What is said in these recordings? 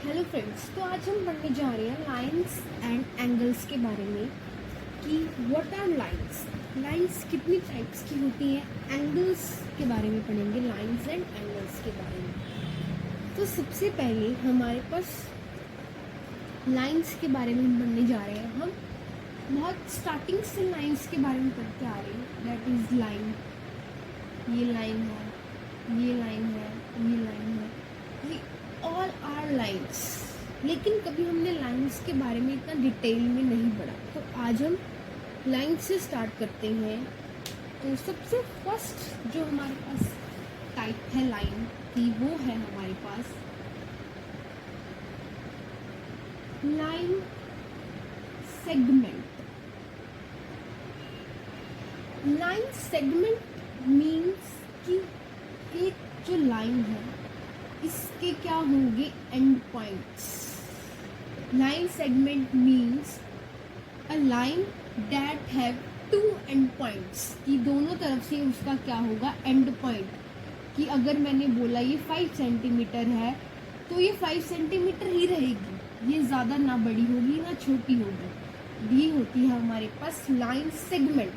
Hello friends, तो आज हम पढ़ने जा रहे हैं लाइंस एंड एंगल्स के बारे में कि व्हाट आर लाइंस, लाइंस कितनी टाइप्स की होती हैं, एंगल्स के बारे में पढ़ेंगे, लाइंस एंड एंगल्स के बारे में। तो सबसे पहले हमारे पास लाइंस के बारे में हम पढ़ने जा रहे हैं। हम बहुत स्टार्टिंग से लाइंस के बारे में पढ़ते आ रहे हैं। दैट इज़ लाइन, ये लाइन है, ये लाइन है, ये लाइन है, ये ऑल आर लाइन्स। लेकिन कभी हमने लाइन्स के बारे में इतना डिटेल में नहीं पढ़ा, तो आज हम लाइन से स्टार्ट करते हैं। तो सबसे फर्स्ट जो हमारे पास टाइप है लाइन की, वो है हमारे पास line segment. Line segment means कि एक जो लाइन है इसके क्या होंगे end points. Line segment means a line that have two end points, कि दोनों तरफ से उसका क्या होगा एंड पॉइंट। कि अगर मैंने बोला ये 5 सेंटीमीटर है तो ये 5 सेंटीमीटर ही रहेगी, ये ज़्यादा ना बड़ी होगी ना छोटी होगी। ये होती है हमारे पास लाइन सेगमेंट,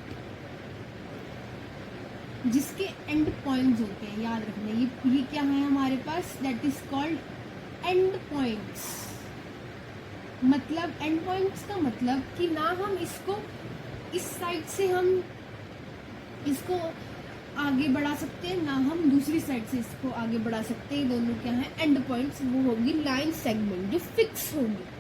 जिसके एंड पॉइंट्स होते हैं। याद रखना, ये क्या है हमारे पास, that is called end points. मतलब एंड पॉइंट्स का मतलब कि ना हम इसको इस साइड से हम इसको आगे बढ़ा सकते हैं, ना हम दूसरी साइड से इसको आगे बढ़ा सकते हैं। दोनों क्या है एंड पॉइंट्स, वो होगी लाइन सेगमेंट जो फिक्स होगी।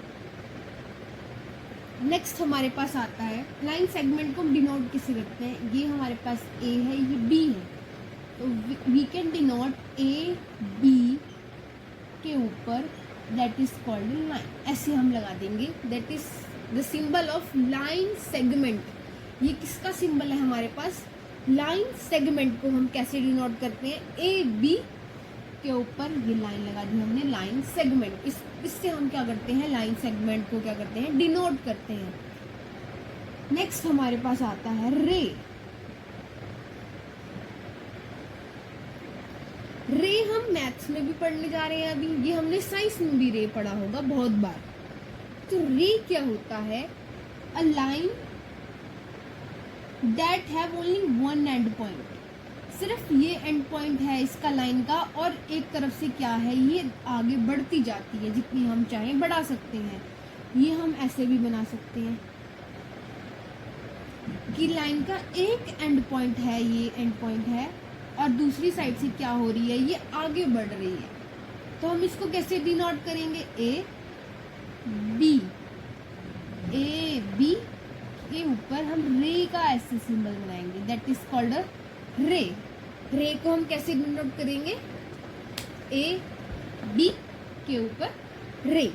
नेक्स्ट हमारे पास आता है लाइन सेगमेंट को हम डिनोट किसे करते हैं। ये हमारे पास ए है, ये बी है, तो we can denote A B के ऊपर, दैट इज कॉल्ड लाइन। ऐसे हम लगा देंगे, that is the symbol of line segment. ये किसका सिंबल है हमारे पास, लाइन सेगमेंट को हम कैसे डिनोट करते हैं, ए बी के ऊपर ये लाइन लगा दी हमने, लाइन सेगमेंट। इससे हम क्या करते हैं, लाइन सेगमेंट को क्या करते हैं, डिनोट करते हैं। नेक्स्ट हमारे पास आता है रे। रे हम मैथ्स में भी पढ़ने जा रहे हैं अभी, ये हमने साइंस में भी रे पढ़ा होगा बहुत बार। तो रे क्या होता है, अ line that have only one and point. सिर्फ ये एंड पॉइंट है इसका लाइन का, और एक तरफ से क्या है, ये आगे बढ़ती जाती है, जितनी हम चाहें बढ़ा सकते हैं। ये हम ऐसे भी बना सकते हैं कि लाइन का एक एंड पॉइंट है, ये एंड पॉइंट है, और दूसरी साइड से क्या हो रही है, ये आगे बढ़ रही है। तो हम इसको कैसे डिनोट करेंगे, ए बी के ऊपर हम रे का ऐसे सिंबल बनाएंगे, दैट इज कॉल्ड अ रे। रे को हम कैसे डिनोट करेंगे, ए बी के ऊपर रे।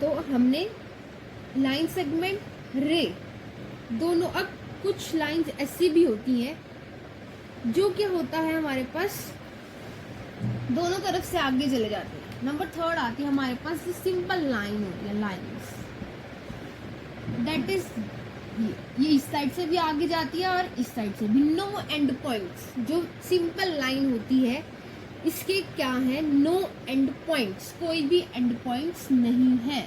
तो हमने लाइन सेगमेंट, रे दोनों। अब कुछ लाइंस ऐसी भी होती हैं जो क्या होता है हमारे पास दोनों तरफ से आगे चले जाते हैं। नंबर 3 आती है हमारे पास सिंपल लाइन होती है, लाइन्स दैट इज ये इस साइड से भी आगे जाती है और इस साइड से भी, नो एंड पॉइंट्स। जो सिंपल लाइन होती है इसके क्या है, नो एंड पॉइंट्स, कोई भी एंड पॉइंट्स नहीं है।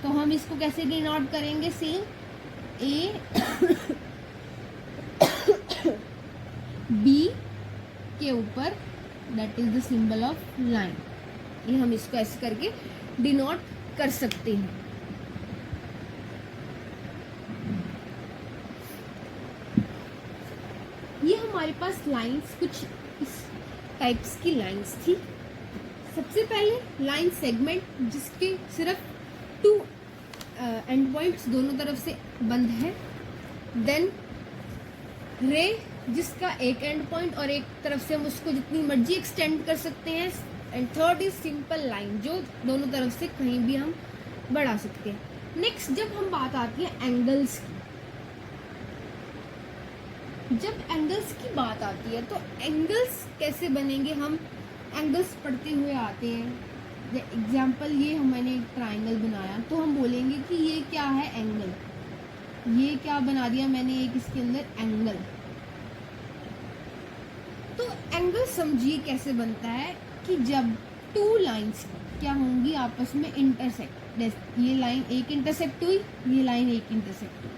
तो हम इसको कैसे डिनोट करेंगे, सेम ए बी के ऊपर, that is the symbol of line. ये हम इसको ऐसे करके डिनोट कर सकते हैं। ये हमारे पास लाइंस कुछ इस टाइप्स की लाइंस थी। सबसे पहले लाइन सेगमेंट, जिसके सिर्फ 2 एंड पॉइंट्स दोनों तरफ से बंद है। देन रे, जिसका एक एंड पॉइंट और एक तरफ से हम उसको जितनी मर्जी एक्सटेंड कर सकते हैं। And third is simple line, जो दोनों तरफ से कहीं भी हम बढ़ा सकते हैं। नेक्स्ट जब हम बात आती है एंगल्स की, जब एंगल्स की बात आती है तो एंगल्स कैसे बनेंगे, हम एंगल्स पढ़ते हुए आते हैं। एग्जाम्पल, ये मैंने एक ट्राइंगल बनाया तो हम बोलेंगे कि ये क्या है, एंगल। ये क्या बना दिया मैंने एक इसके अंदर एंगल। तो एंगल समझिए कैसे बनता है कि जब टू लाइंस क्या होंगी आपस में इंटरसेक्ट, ये लाइन एक इंटरसेक्ट हुई, ये लाइन एक इंटरसेक्ट हुई,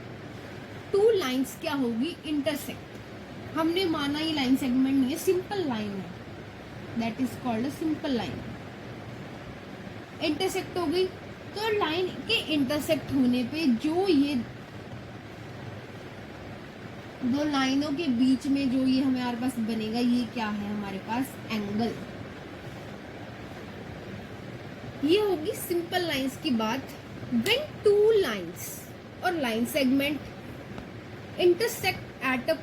टू लाइंस क्या होगी इंटरसेक्ट। हमने माना ये लाइन सेगमेंट नहीं है, सिंपल लाइन है, that is called a simple line. Intersect हो गई, तो लाइन के इंटरसेक्ट होने पे जो ये दो लाइनों के बीच में जो ये हमारे पास बनेगा, ये क्या है हमारे पास एंगल। ये होगी सिंपल लाइंस की बात। व्हेन टू लाइंस और line segment intersect at a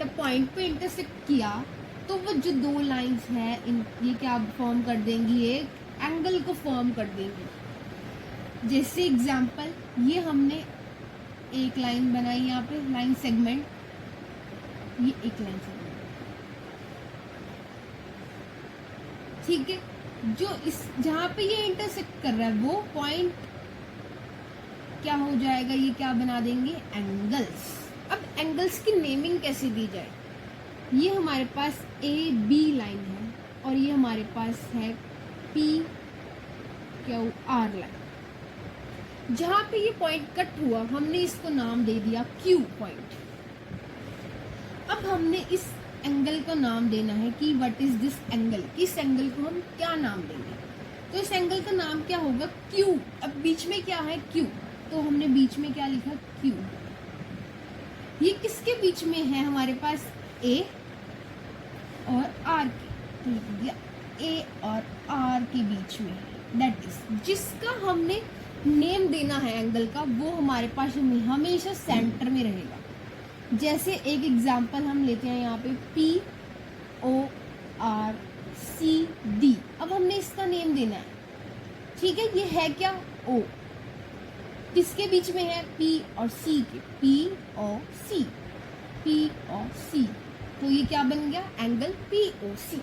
point पे इंटरसेक्ट किया, तो वो जो दो लाइंस है ये क्या फॉर्म कर देंगी, एक एंगल को फॉर्म कर देंगी। जैसे एग्जांपल, ये हमने एक लाइन बनाई यहाँ पे, लाइन सेगमेंट, ये एक लाइन सेगमेंट, ठीक है। जो इस जहां पे ये इंटरसेक्ट कर रहा है वो पॉइंट क्या हो जाएगा, ये क्या बना देंगे एंगल्स। अब एंगल्स की नेमिंग कैसे दी जाए, ये हमारे पास ए बी लाइन है और ये हमारे पास है पी क्यू आर लाइन। जहां पे ये पॉइंट कट हुआ हमने इसको नाम दे दिया क्यू पॉइंट। अब हमने इस एंगल को नाम देना है कि व्हाट इज दिस एंगल, इस एंगल को हम क्या नाम देंगे। तो इस एंगल का नाम क्या होगा, क्यू। अब बीच में क्या है क्यू, तो हमने बीच में क्या लिखा क्यू। ये किसके बीच में है हमारे पास, ए और आर के, तो लिख दिया ए और आर के बीच में, दैट इज जिसका हमने नेम देना है एंगल का, वो हमारे पास हमेशा सेंटर में रहेगा। जैसे एक एग्जांपल हम लेते हैं यहाँ पे P O R C D. अब हमने इसका नेम देना है, ठीक है। ये है क्या ओ, किसके बीच में है पी और सी के, पी ओ सी, पी ओ सी, तो ये क्या बन गया एंगल पी ओ सी।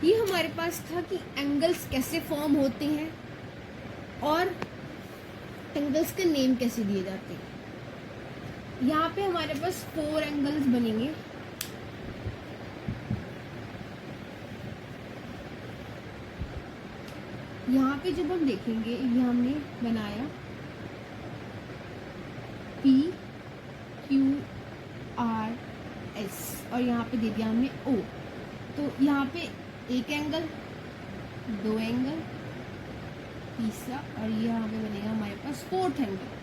ये हमारे पास था कि एंगल्स कैसे फॉर्म होते हैं और एंगल्स के नेम कैसे दिए जाते हैं। यहाँ पे हमारे पास 4 एंगल्स बनेंगे। यहाँ पे जब हम देखेंगे, ये हमने बनाया P Q R S और यहाँ पे दे दिया हमने O। तो यहाँ पे एक एंगल, दो एंगल, तीसरा, और ये यहाँ पे बनेगा हमारे पास 4th एंगल।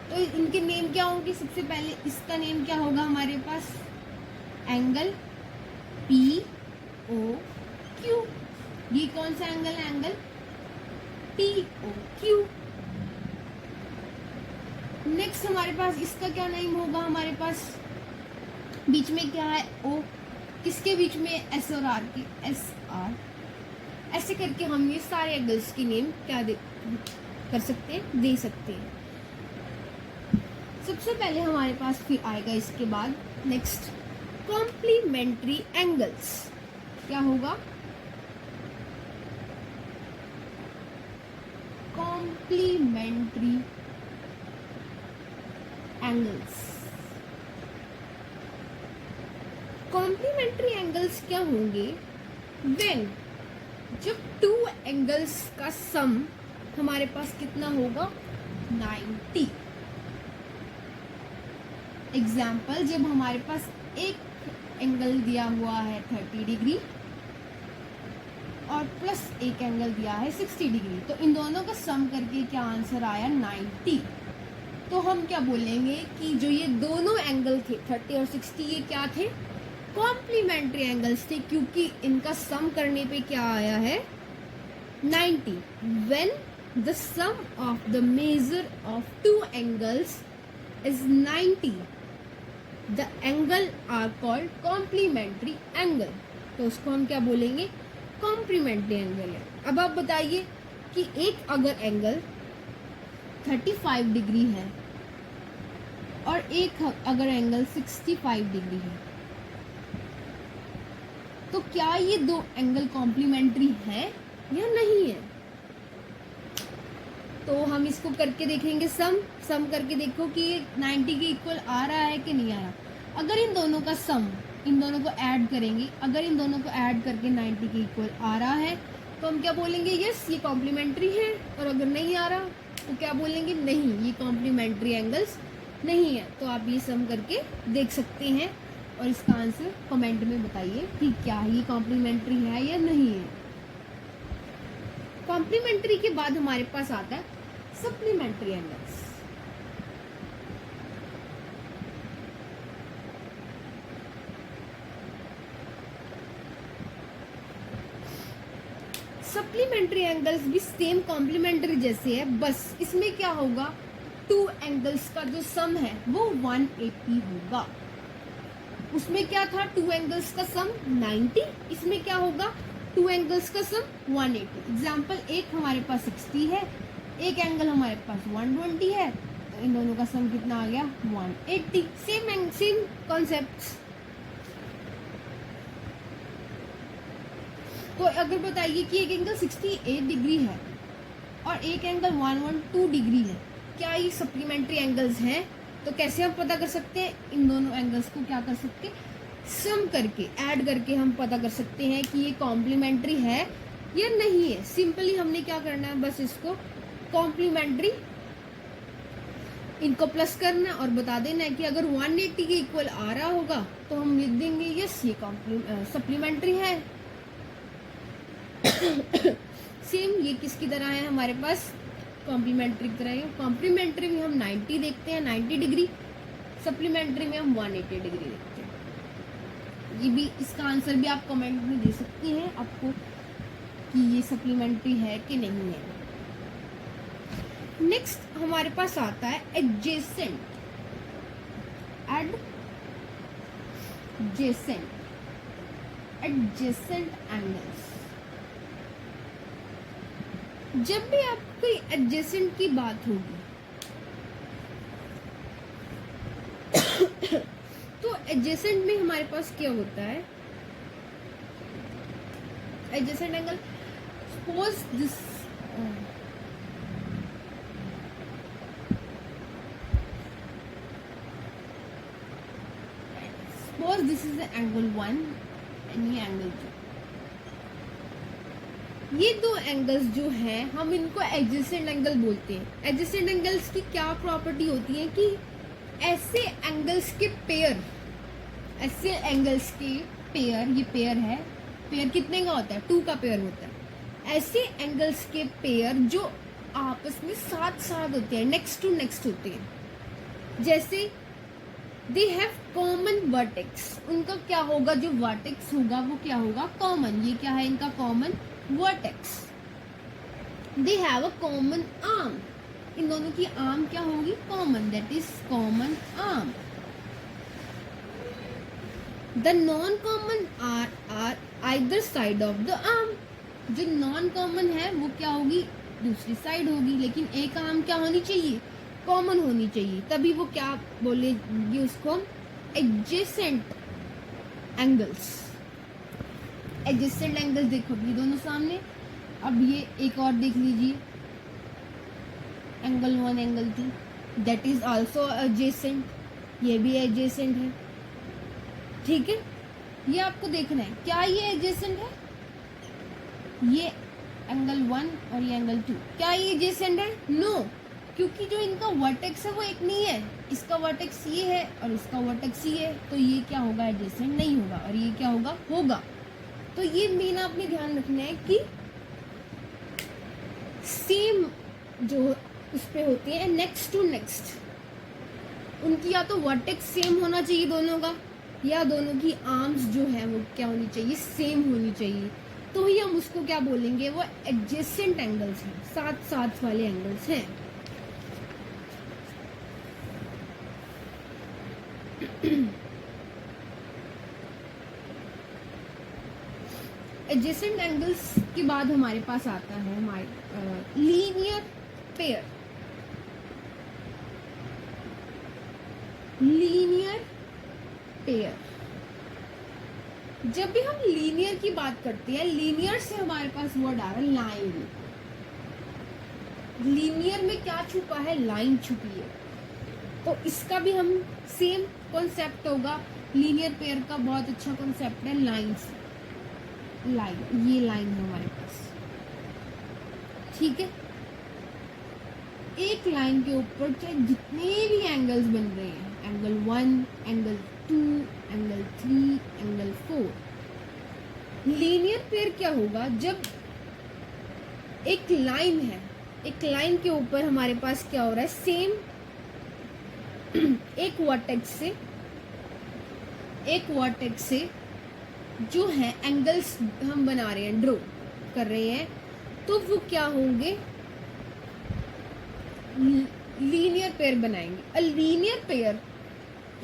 तो इनके नेम क्या होंगे, सबसे पहले इसका नेम क्या होगा हमारे पास एंगल P O Q। ये कौन सा एंगल है, angle P O Q। Next हमारे पास इसका क्या नेम होगा, हमारे पास बीच में क्या है O, किसके बीच में S और R के, S R। ऐसे करके हम ये सारे एंगल्स की नेम क्या कर सकते हैं, दे सकते हैं। सबसे पहले हमारे पास फिर आएगा इसके बाद नेक्स्ट कॉम्प्लीमेंट्री एंगल्स। क्या होगा, कॉम्प्लीमेंट्री एंगल्स। कॉम्प्लीमेंट्री एंगल्स क्या होंगे, व्हेन जब टू एंगल्स का सम हमारे पास कितना होगा 90। एग्जाम्पल, जब हमारे पास एक एंगल दिया हुआ है 30 डिग्री और प्लस एक एंगल दिया है 60 डिग्री, तो इन दोनों का सम करके क्या आंसर आया 90। तो हम क्या बोलेंगे कि जो ये दोनों एंगल थे 30 और 60, ये क्या थे, कॉम्प्लीमेंट्री एंगल्स थे, क्योंकि इनका सम करने पे क्या आया है 90। When the sum of the measure of two angles is 90, the angle are called complementary angle. तो उसको हम क्या बोलेंगे, कॉम्प्लीमेंट्री एंगल है। अब आप बताइए कि एक अगर एंगल 35 डिग्री है और एक अगर एंगल 65 डिग्री है, तो क्या ये दो एंगल कॉम्प्लीमेंट्री है या नहीं है। तो हम हम इसको करके देखेंगे सम करके देखो कि ये 90 के इक्वल आ रहा है कि नहीं आ रहा। अगर इन दोनों का सम, इन दोनों को ऐड करेंगे, अगर इन दोनों को ऐड करके 90 के इक्वल आ रहा है तो हम क्या बोलेंगे, यस ये कॉम्प्लीमेंट्री है। और अगर नहीं आ रहा तो क्या बोलेंगे, नहीं ये कॉम्प्लीमेंट्री एंगल्स नहीं है। तो आप ये सम करके देख सकते हैं और इसका आंसर कमेंट में बताइए कि क्या ये कॉम्प्लीमेंट्री है या नहीं है। कॉम्प्लीमेंट्री के बाद हमारे पास आता है सप्लीमेंट्री एंगल्स। सप्लीमेंट्री एंगल्स भी सेम कॉम्प्लीमेंट्री जैसे है, बस इसमें क्या होगा, टू एंगल्स का जो सम है वो 180 होगा। उसमें क्या था, टू एंगल्स का सम 90, इसमें क्या होगा, टू एंगल्स का सम 180। एग्जाम्पल एक हमारे पास 60 है, एक एंगल हमारे पास 120 है, तो इन दोनों का सम कितना आ गया, 180। Same concept. तो अगर बताइए कि एक एंगल 68 डिग्री है और एक एंगल 112 डिग्री है, क्या ये सप्लीमेंट्री एंगल्स हैं? तो कैसे हम पता कर सकते हैं, इन दोनों एंगल्स को क्या कर सकते हैं, सम करके, ऐड करके हम पता कर सकते हैं कि ये कॉम्प्लीमेंट्री है या नहीं है। सिंपली हमने क्या करना है, बस इसको कॉम्प्लीमेंट्री, इनको प्लस करना और बता देना है कि अगर 180 के इक्वल आ रहा होगा तो हम लिख देंगे यस ये सप्लीमेंट्री है। सेम ये किसकी तरह है, हमारे पास कॉम्प्लीमेंट्री की तरह है। कॉम्प्लीमेंट्री में हम 90 देखते हैं, 90 डिग्री, सप्लीमेंट्री में हम 180 डिग्री देखते हैं। ये भी, इसका आंसर भी आप कमेंट में दे सकती हैं आपको कि ये सप्लीमेंट्री है कि नहीं है। नेक्स्ट हमारे पास आता है एडजेसेंट, एडजेसेंट एंगल्स। जब भी आपको एडजेसेंट की बात होगी तो एडजेसेंट में हमारे पास क्या होता है, adjacent angle, suppose this this is angle 1 and ये एंगल 2। ये दो एंगल्स जो हैं हम इनको एडजेसेंट एंगल बोलते हैं। एडजेसेंट एंगल्स की क्या प्रॉपर्टी होती है कि ऐसे एंगल्स के पेयर, ऐसे एंगल्स के पेयर, ये पेयर है, पेयर कितने का होता है, 2 का पेयर होता है। ऐसे एंगल्स के पेयर जो आपस में साथ साथ होते हैं, नेक्स्ट टू नेक्स्ट होते हैं, जैसे दे हैव कॉमन वर्टेक्स, उनका क्या होगा, जो वर्टेक्स होगा वो क्या होगा, कॉमन। ये क्या है इनका common vertex. They have a common arm, इन दोनों की आर्म क्या होगी, common, that is common arm. The non common are either side of the arm, जो नॉन कॉमन है वो क्या होगी, दूसरी साइड होगी, लेकिन एक आर्म क्या होनी चाहिए, कॉमन होनी चाहिए, तभी वो क्या बोलेगी उसको, एडजेसेंट एंगल्स। एडजेसेंट एंगल्स देखो ये दोनों सामने। अब ये एक और देख लीजिए, angle 1 angle 2, that is also adjacent, ये भी एडजेसेंट है, ठीक है। ये आपको देखना है क्या ये एडजेसेंट है, ये एंगल 1 और ये एंगल 2, क्या ये एडजेसेंट है, नो, क्योंकि जो इनका वर्टेक्स है वो एक नहीं है, इसका वर्टेक्स ये है और इसका वर्टेक्स ये है, तो ये क्या होगा, एडजेसेंट नहीं होगा, और ये क्या होगा, होगा। तो ये मेन आपने ध्यान रखना है कि सेम जो उस पे होती है नेक्स्ट टू नेक्स्ट, उनकी या तो वर्टेक्स सेम होना चाहिए दोनों का, या दोनों की आर्म्स जो है वो क्या होनी चाहिए, सेम होनी चाहिए, तो ही हम उसको क्या बोलेंगे, वो एडजेसेंट एंगल्स हैं, साथ साथ वाले एंगल्स हैं। एडजेसेंट एंगल्स के बाद हमारे पास आता है हमारे लीनियर पेयर। लीनियर पेयर, जब भी हम लीनियर की बात करते हैं, लीनियर से हमारे पास वर्ड आ रहा है लाइन। लीनियर में क्या छुपा है, लाइन छुपी है। तो इसका भी हम सेम कॉन्सेप्ट होगा। लीनियर पेयर का बहुत अच्छा कॉन्सेप्ट है लाइंस, लाइन, ये लाइन है हमारे पास, ठीक है। एक लाइन के ऊपर चाहे जितने भी एंगल्स बन रहे हैं, angle 1, angle 2, angle 3, angle 4, linear pair क्या होगा, जब एक लाइन है, एक लाइन के ऊपर हमारे पास क्या हो रहा है, सेम एक वर्टेक्स से जो है एंगल्स हम बना रहे हैं, ड्रॉ कर रहे हैं, तो वो क्या होंगे, लीनियर पेयर बनाएंगे। A linear pair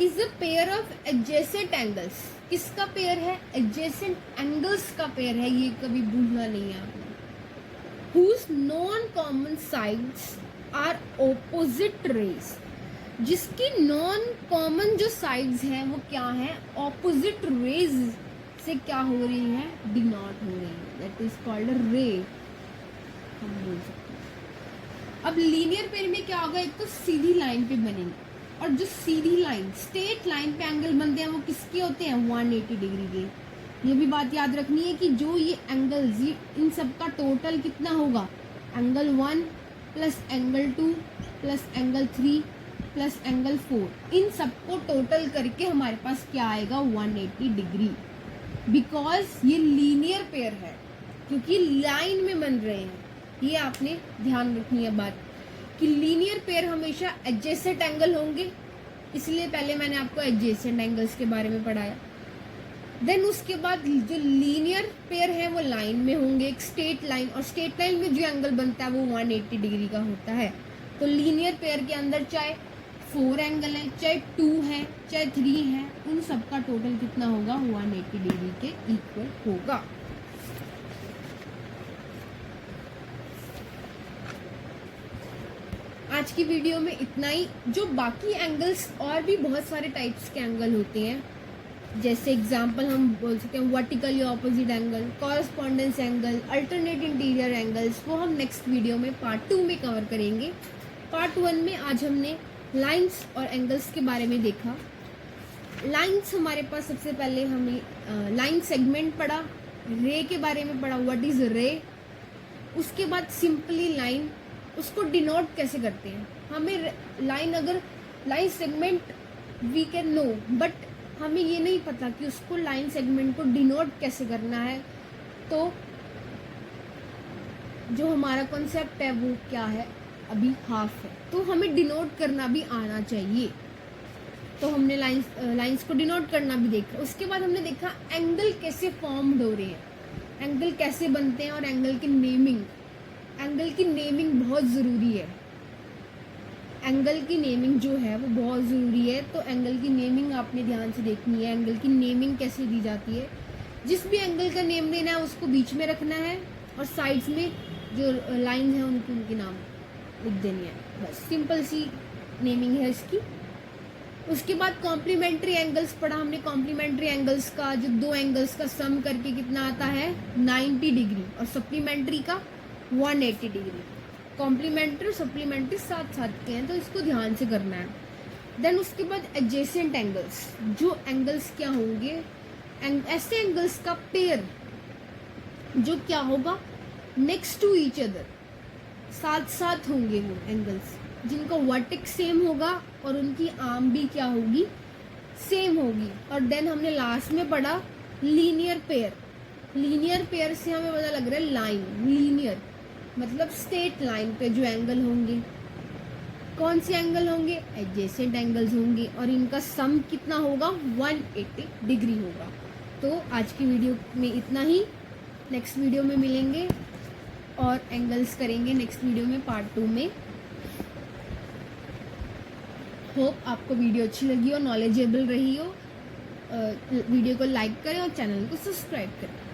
is a pair of adjacent angles. किसका पेयर है, एडजेसेंट एंगल्स का पेयर है, ये कभी भूलना नहीं है आपने। whose non-common sides are opposite rays, जिसकी नॉन कॉमन जो साइड्स हैं वो क्या है, ऑपोजिट रेज से क्या हो रही है, डिनोट हो रही है, दैट इज कॉल्ड रे, हम बोल सकते हैं। अब लीनियर पेयर में क्या होगा, एक तो सीधी लाइन पे बनेंगे, और जो सीधी लाइन स्ट्रेट लाइन पे एंगल बनते हैं वो किसके होते हैं, 180 डिग्री के। ये भी बात याद रखनी है कि जो ये एंगल्स, ये इन सब का टोटल कितना होगा, angle 1 plus angle 2 plus angle 3 plus angle 4, इन सबको टोटल करके हमारे पास क्या आएगा, 180 डिग्री। बिकॉज ये लीनियर पेयर है, क्योंकि लाइन में बन रहे हैं। ये आपने ध्यान रखनी है बात कि लीनियर पेयर हमेशा एडजेसेंट एंगल होंगे, इसलिए पहले मैंने आपको एडजेसेंट एंगल्स के बारे में पढ़ाया। देन उसके बाद जो लीनियर पेयर है वो लाइन में होंगे, एक स्ट्रेट लाइन, और स्ट्रेट लाइन में जो एंगल बनता है वो 180 डिग्री का होता है। तो लीनियर पेयर के अंदर चाहे 4 एंगल है, चाहे 2 है, चाहे 3 है, उन सब का टोटल कितना होगा, 180 डिग्री के इक्वल होगा। आज की वीडियो में इतना ही। जो बाकी एंगल्स, और भी बहुत सारे टाइप्स के एंगल होते हैं, जैसे एग्जांपल हम बोल सकते हैं vertically opposite angle, correspondence angle, alternate interior angles, वो हम नेक्स्ट वीडियो में पार्ट 2 में कवर करेंगे। पार्ट 1 में आज हमने लाइंस और एंगल्स के बारे में देखा। लाइंस हमारे पास सबसे पहले हमने लाइन सेगमेंट पढ़ा, रे के बारे में पढ़ा, व्हाट इज रे। उसके बाद सिंपली लाइन, उसको डिनोट कैसे करते हैं। हमें लाइन, अगर line segment we can know, but हमें ये नहीं पता कि उसको लाइन सेगमेंट को डिनोट कैसे करना है। तो जो हमारा कॉन्सेप्ट है वो क्या है, अभी हाफ है, तो हमें डिनोट करना भी आना चाहिए। तो हमने लाइंस को डिनोट करना भी देखा। उसके बाद हमने देखा एंगल कैसे फॉर्म्ड हो रहे हैं, एंगल कैसे बनते हैं, और एंगल की नेमिंग। एंगल की नेमिंग बहुत ज़रूरी है, एंगल की नेमिंग जो है वो बहुत ज़रूरी है। तो एंगल की नेमिंग आपने ध्यान से देखनी है। एंगल की नेमिंग कैसे दी जाती है, जिस भी एंगल का नेम देना है उसको बीच में रखना है, और साइड्स में जो लाइन है उनके नाम लिख देनी है, बस सिंपल सी नेमिंग है इसकी। उसके बाद कॉम्प्लीमेंट्री एंगल्स पढ़ा हमने। कॉम्प्लीमेंट्री एंगल्स का जो 2 एंगल्स का सम करके कितना आता है, 90 डिग्री, और सप्लीमेंट्री का 180 डिग्री। कॉम्प्लीमेंट्री और सप्लीमेंट्री साथ साथ के हैं, तो इसको ध्यान से करना है। देन उसके बाद एडजेसेंट एंगल्स, जो एंगल्स क्या होंगे, ऐसे एंगल्स का पेयर जो क्या होगा, नेक्स्ट टू ईच अदर, साथ साथ होंगे वो एंगल्स, जिनका वर्टेक्स सेम होगा और उनकी आर्म भी क्या होगी, सेम होगी। और देन हमने लास्ट में पढ़ा लीनियर पेयर। लीनियर पेयर से हमें पता लग रहा है लाइन, लीनियर मतलब स्ट्रेट लाइन पे जो एंगल होंगे, कौन से एंगल होंगे, एडजेसेंट एंगल्स होंगे, और इनका सम कितना होगा, 180 डिग्री होगा। तो आज की वीडियो में इतना ही, नेक्स्ट वीडियो में मिलेंगे और एंगल्स करेंगे नेक्स्ट वीडियो में, पार्ट 2 में। होप आपको वीडियो अच्छी लगी और नॉलेजेबल रही हो। वीडियो को लाइक करें और चैनल को सब्सक्राइब करें।